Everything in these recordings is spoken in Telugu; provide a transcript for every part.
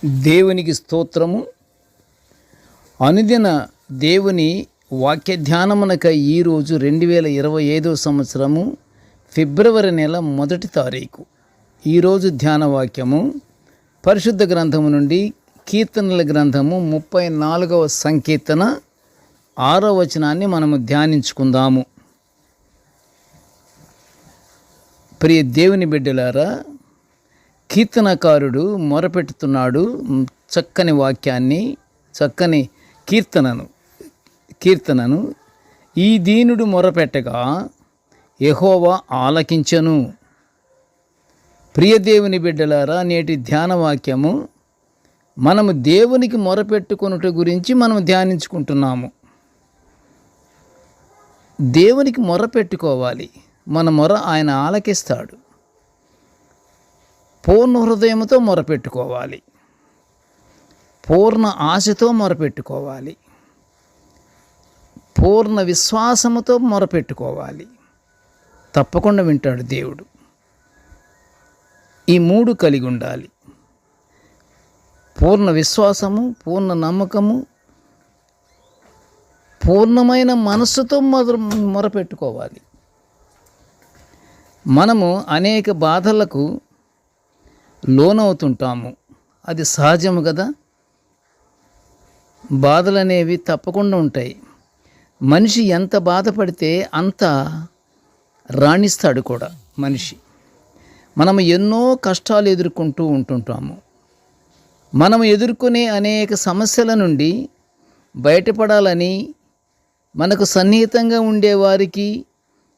దేవునికి స్తోత్రము. అనుదిన దేవుని వాక్య ధ్యానమునక ఈరోజు 2025 సంవత్సరము ఫిబ్రవరి నెల 1 తారీఖు. ఈరోజు ధ్యాన వాక్యము పరిశుద్ధ గ్రంథము నుండి కీర్తనల గ్రంథము 34వ సంకీర్తన 6వ వచనాన్ని మనము ధ్యానించుకుందాము. ప్రియ దేవుని బిడ్డలారా, కీర్తనకారుడు మొరపెట్టుతున్నాడు చక్కని వాక్యాన్ని, చక్కని కీర్తనను. ఈ దీనుడు మొరపెట్టగా యెహోవా ఆలకించెను. ప్రియ దేవుని బిడ్డలారా, నేటి ధ్యాన వాక్యము మనము దేవునికి మొరపెట్టుకొనుట గురించి మనం ధ్యానించుకుంటున్నాము. దేవునికి మొరపెట్టుకోవాలి, మన మొర ఆయన ఆలకిస్తాడు. పూర్ణ హృదయంతో మొరపెట్టుకోవాలి, పూర్ణ ఆశతో మొరపెట్టుకోవాలి, పూర్ణ విశ్వాసముతో మొరపెట్టుకోవాలి. తప్పకుండా వింటాడు దేవుడు. ఈ మూడు కలిగి ఉండాలి: పూర్ణ విశ్వాసము, పూర్ణ నమ్మకము, పూర్ణమైన మనస్సుతో మొరపెట్టుకోవాలి. మనము అనేక బాధలకు లోనవుతుంటాము, అది సహజము కదా. బాధలు అనేవి తప్పకుండా ఉంటాయి. మనిషి ఎంత బాధపడితే అంత రాణిస్తాడు కూడా మనిషి. మనము ఎన్నో కష్టాలు ఎదుర్కొంటూ ఉంటుంటాము. మనము ఎదుర్కొనే అనేక సమస్యల నుండి బయటపడాలని మనకు సన్నిహితంగా ఉండేవారికి,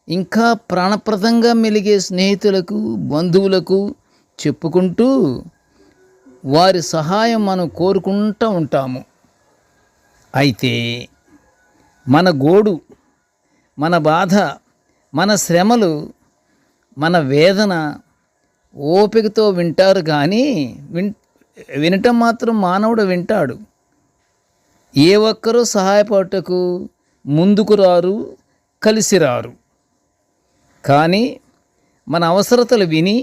ఇంకా ప్రాణప్రదంగా మెలిగే స్నేహితులకు, బంధువులకు చెప్పుకుంటూ వారి సహాయం మనం కోరుకుంటూ ఉంటాము. అయితే మన గోడు, మన బాధ, మన శ్రమలు, మన వేదన ఓపికతో వింటారు. కానీ వినటం మాత్రం మానవుడు వింటాడు. ఏ ఒక్కరూ సహాయపడటకు ముందుకు రారు, కలిసి రారు. కానీ మన అవసరతలు విని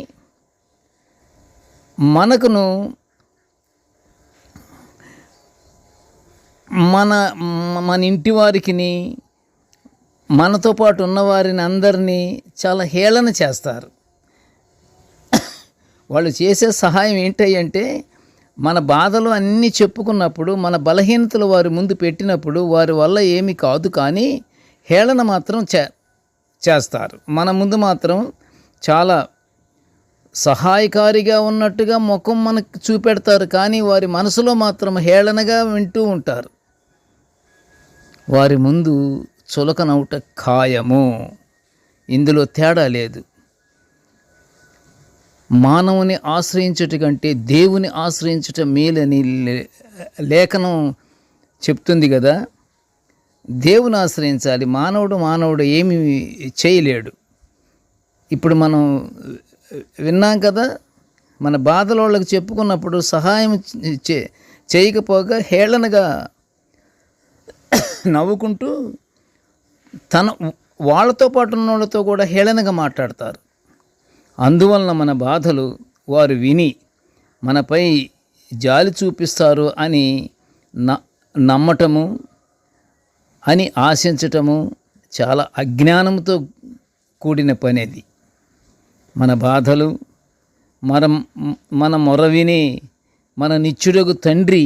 మన ఇంటి వారికి, మనతో పాటు ఉన్నవారిని అందరినీ చాలా హేళన చేస్తారు. వాళ్ళు చేసే సహాయం ఏంటంటే, మన బాధలు అన్నీ చెప్పుకున్నప్పుడు, మన బలహీనతలు వారి ముందు పెట్టినప్పుడు వారి వల్ల ఏమీ కాదు, కానీ హేళన మాత్రం చేస్తారు. మన ముందు మాత్రం చాలా సహాయకారిగా ఉన్నట్టుగా ముఖం మనకు చూపెడతారు, కానీ వారి మనసులో మాత్రం హేళనగా వింటూ ఉంటారు. వారి ముందు చులకనవుట ఖాయము, ఇందులో తేడా లేదు. మానవుని ఆశ్రయించుట కంటే దేవుని ఆశ్రయించుట మేలని లేఖనం చెప్తుంది కదా. దేవుని ఆశ్రయించాలి. మానవుడు ఏమీ చేయలేడు. ఇప్పుడు మనం విన్నాం కదా, మన బాధల వాళ్ళకి చెప్పుకున్నప్పుడు సహాయం చేయకపోగా హేళనగా నవ్వుకుంటూ వాళ్ళతో పాటు ఉన్న వాళ్ళతో కూడా హేళనగా మాట్లాడతారు. అందువలన మన బాధలు వారు విని మనపై జాలి చూపిస్తారు అని నమ్మటము, అని ఆశించటము చాలా అజ్ఞానంతో కూడిన పని అది. మన బాధలు, మన మొర విని మన నిత్యుడగు తండ్రి,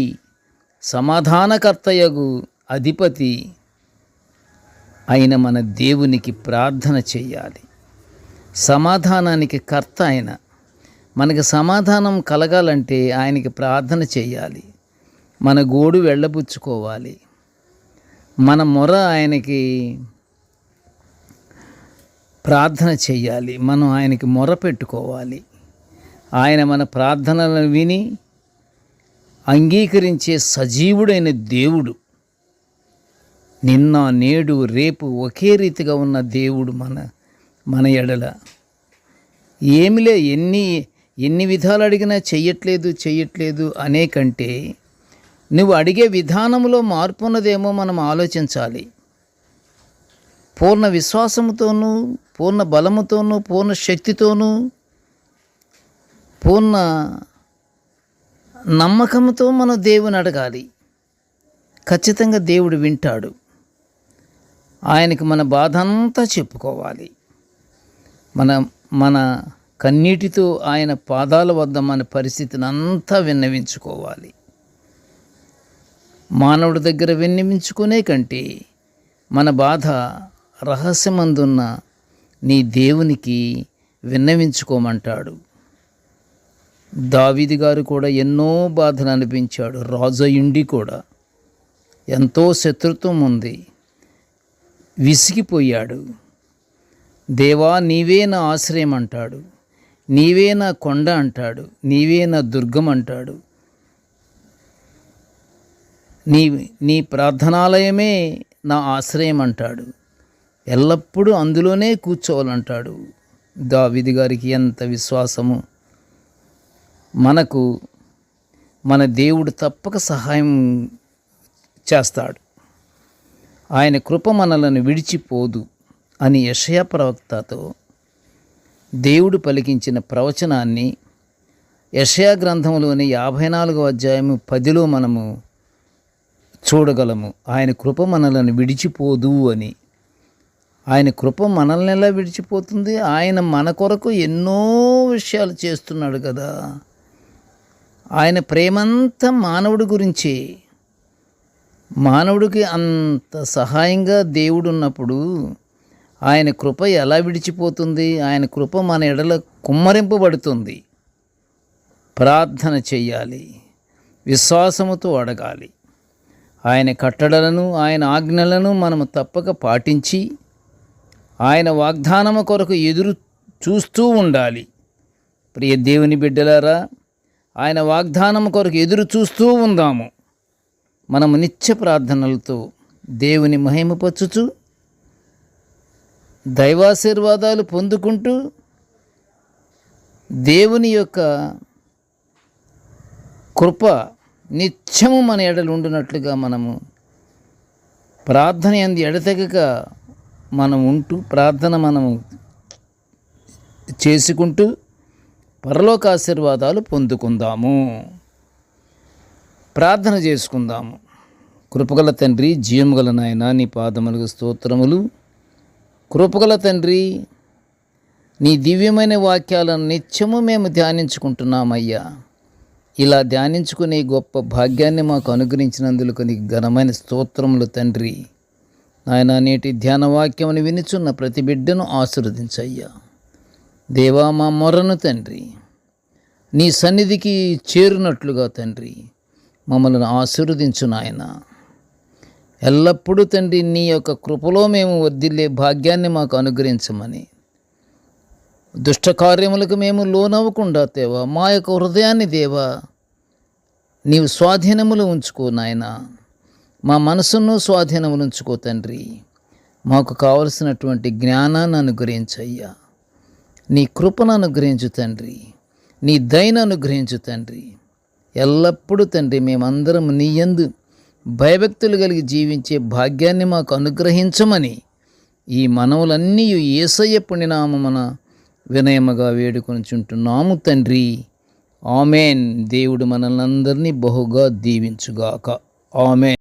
సమాధానకర్తయగు అధిపతి అయిన మన దేవునికి ప్రార్థన చేయాలి. సమాధానానికి కర్త ఆయన. మనకి సమాధానం కలగాలంటే ఆయనకి ప్రార్థన చేయాలి. మన గోడు వెళ్ళబుచ్చుకోవాలి. మన మొర ఆయనకి ప్రార్థన చేయాలి. మనం ఆయనకి మొర పెట్టుకోవాలి. ఆయన మన ప్రార్థనలను విని అంగీకరించే సజీవుడైన దేవుడు. నిన్న, నేడు, రేపు ఒకే రీతిగా ఉన్న దేవుడు మన ఎడల. ఏమిలే, ఎన్ని విధాలు అడిగినా చెయ్యట్లేదు అనే కంటే నువ్వు అడిగే విధానంలో మార్పు ఉన్నదేమో మనం ఆలోచించాలి. పూర్ణ విశ్వాసముతోనూ, పూర్ణ బలముతోనూ, పూర్ణ శక్తితోనూ, పూర్ణ నమ్మకంతో మనం దేవుని అడగాలి. ఖచ్చితంగా దేవుడు వింటాడు. ఆయనకి మన బాధ అంతా చెప్పుకోవాలి. మన మన కన్నీటితో ఆయన పాదాల వద్ద మన పరిస్థితిని అంతా విన్నవించుకోవాలి. మానవుడి దగ్గర విన్నవించుకునే కంటే మన బాధ రహస్యమందున్న నీ దేవునికి విన్నవించుకోమంటాడు. దావీదు గారు కూడా ఎన్నో బాధలు అనిపించాడు. రాజయుండి కూడా ఎంతో శత్రుత్వం ఉంది, విసిగిపోయాడు. దేవా నీవే నా ఆశ్రయం అంటాడు, నీవే నా కొండ అంటాడు, నీవే నా దుర్గం అంటాడు, నీ ప్రార్థనాలయమే నా ఆశ్రయం అంటాడు. ఎల్లప్పుడూ అందులోనే కూర్చోవాలంటాడు. దావీదు గారికి ఎంత విశ్వాసము! మనకు మన దేవుడు తప్పక సహాయం చేస్తాడు. ఆయన కృప మనలను విడిచిపోదు అని యెషయా ప్రవక్తతో దేవుడు పలికించిన ప్రవచనాన్ని యెషయా గ్రంథంలోని 54వ అధ్యాయము 10లో మనము చూడగలము. ఆయన కృప మనలను విడిచిపోదు అని. ఆయన కృప మనల్ని ఎలా విడిచిపోతుంది? ఆయన మన కొరకు ఎన్నో విషయాలు చేస్తున్నాడు కదా. ఆయన ప్రేమంతా మానవుడి గురించి. మానవుడికి అంత సహాయంగా దేవుడు ఉన్నప్పుడు ఆయన కృప ఎలా విడిచిపోతుంది? ఆయన కృప మన ఎడల కుమ్మరింపబడుతుంది. ప్రార్థన చెయ్యాలి, విశ్వాసముతో అడగాలి. ఆయన కట్టడలను ఆయన ఆజ్ఞలను మనము తప్పక పాటించి ఆయన వాగ్దానము కొరకు ఎదురు చూస్తూ ఉండాలి. ప్రియ దేవుని బిడ్డలారా, ఆయన వాగ్దానం కొరకు ఎదురు చూస్తూ ఉందాము. మనము నిత్య ప్రార్థనలతో దేవుని మహిమపరచుచు దైవాశీర్వాదాలు పొందుకుంటూ దేవుని యొక్క కృప నిత్యము మన ఎడలు ఉండునట్లుగా మనము ప్రార్థన యందు ఎడతెగక మనం ఉంటూ ప్రార్థన మనము చేసుకుంటూ పరలోక ఆశీర్వాదాలు పొందుకుందాము. ప్రార్థన చేసుకుందాము. కృపగల తండ్రి, జీవముగల నాయన, నీ పాదములకు స్తోత్రములు. కృపగల తండ్రి, నీ దివ్యమైన వాక్యాలను నిత్యము మేము ధ్యానించుకుంటున్నామయ్యా. ఇలా ధ్యానించుకునే గొప్ప భాగ్యాన్ని మాకు అనుగ్రహించినందుకు నీకు ఘనమైన స్తోత్రములు తండ్రి. నాయన, నేటి ధ్యాన వాక్యమును వినుచున్న ప్రతి బిడ్డను ఆశీర్వదించయ్యా. దేవా, మా మొరను తండ్రి నీ సన్నిధికి చేరునట్లుగా తండ్రి మమ్మల్ని ఆశీర్వదించు నాయన. ఎల్లప్పుడూ తండ్రి నీ యొక్క కృపలో మేము వర్ధిల్లే భాగ్యాన్ని మాకు అనుగ్రహించమని, దుష్టకార్యములకు మేము లోనవ్వకుండా దేవా మా యొక్క హృదయాన్ని దేవా నీవు స్వాధీనములు ఉంచుకో నాయన. మా మనసును స్వాధీనములు ఉంచుకో తండ్రి. మాకు కావలసినటువంటి జ్ఞానాన్ని అనుగ్రహించయ్యా. నీ కృపను అనుగ్రహించు తండ్రి, నీ దయను అనుగ్రహించు తండ్రి. ఎల్లప్పుడూ తండ్రి మేమందరం నీ యందు భయభక్తులు కలిగి జీవించే భాగ్యాన్ని మాకు అనుగ్రహించమని ఈ మనవులన్నీ యేసయ్య పుణ్యనామమున వినయముగా వేడుకొనుచుంటున్నాము తండ్రి. ఆమేన్. దేవుడు మనల్ని అందరినీ బహుగా దీవించుగాక. ఆమేన్.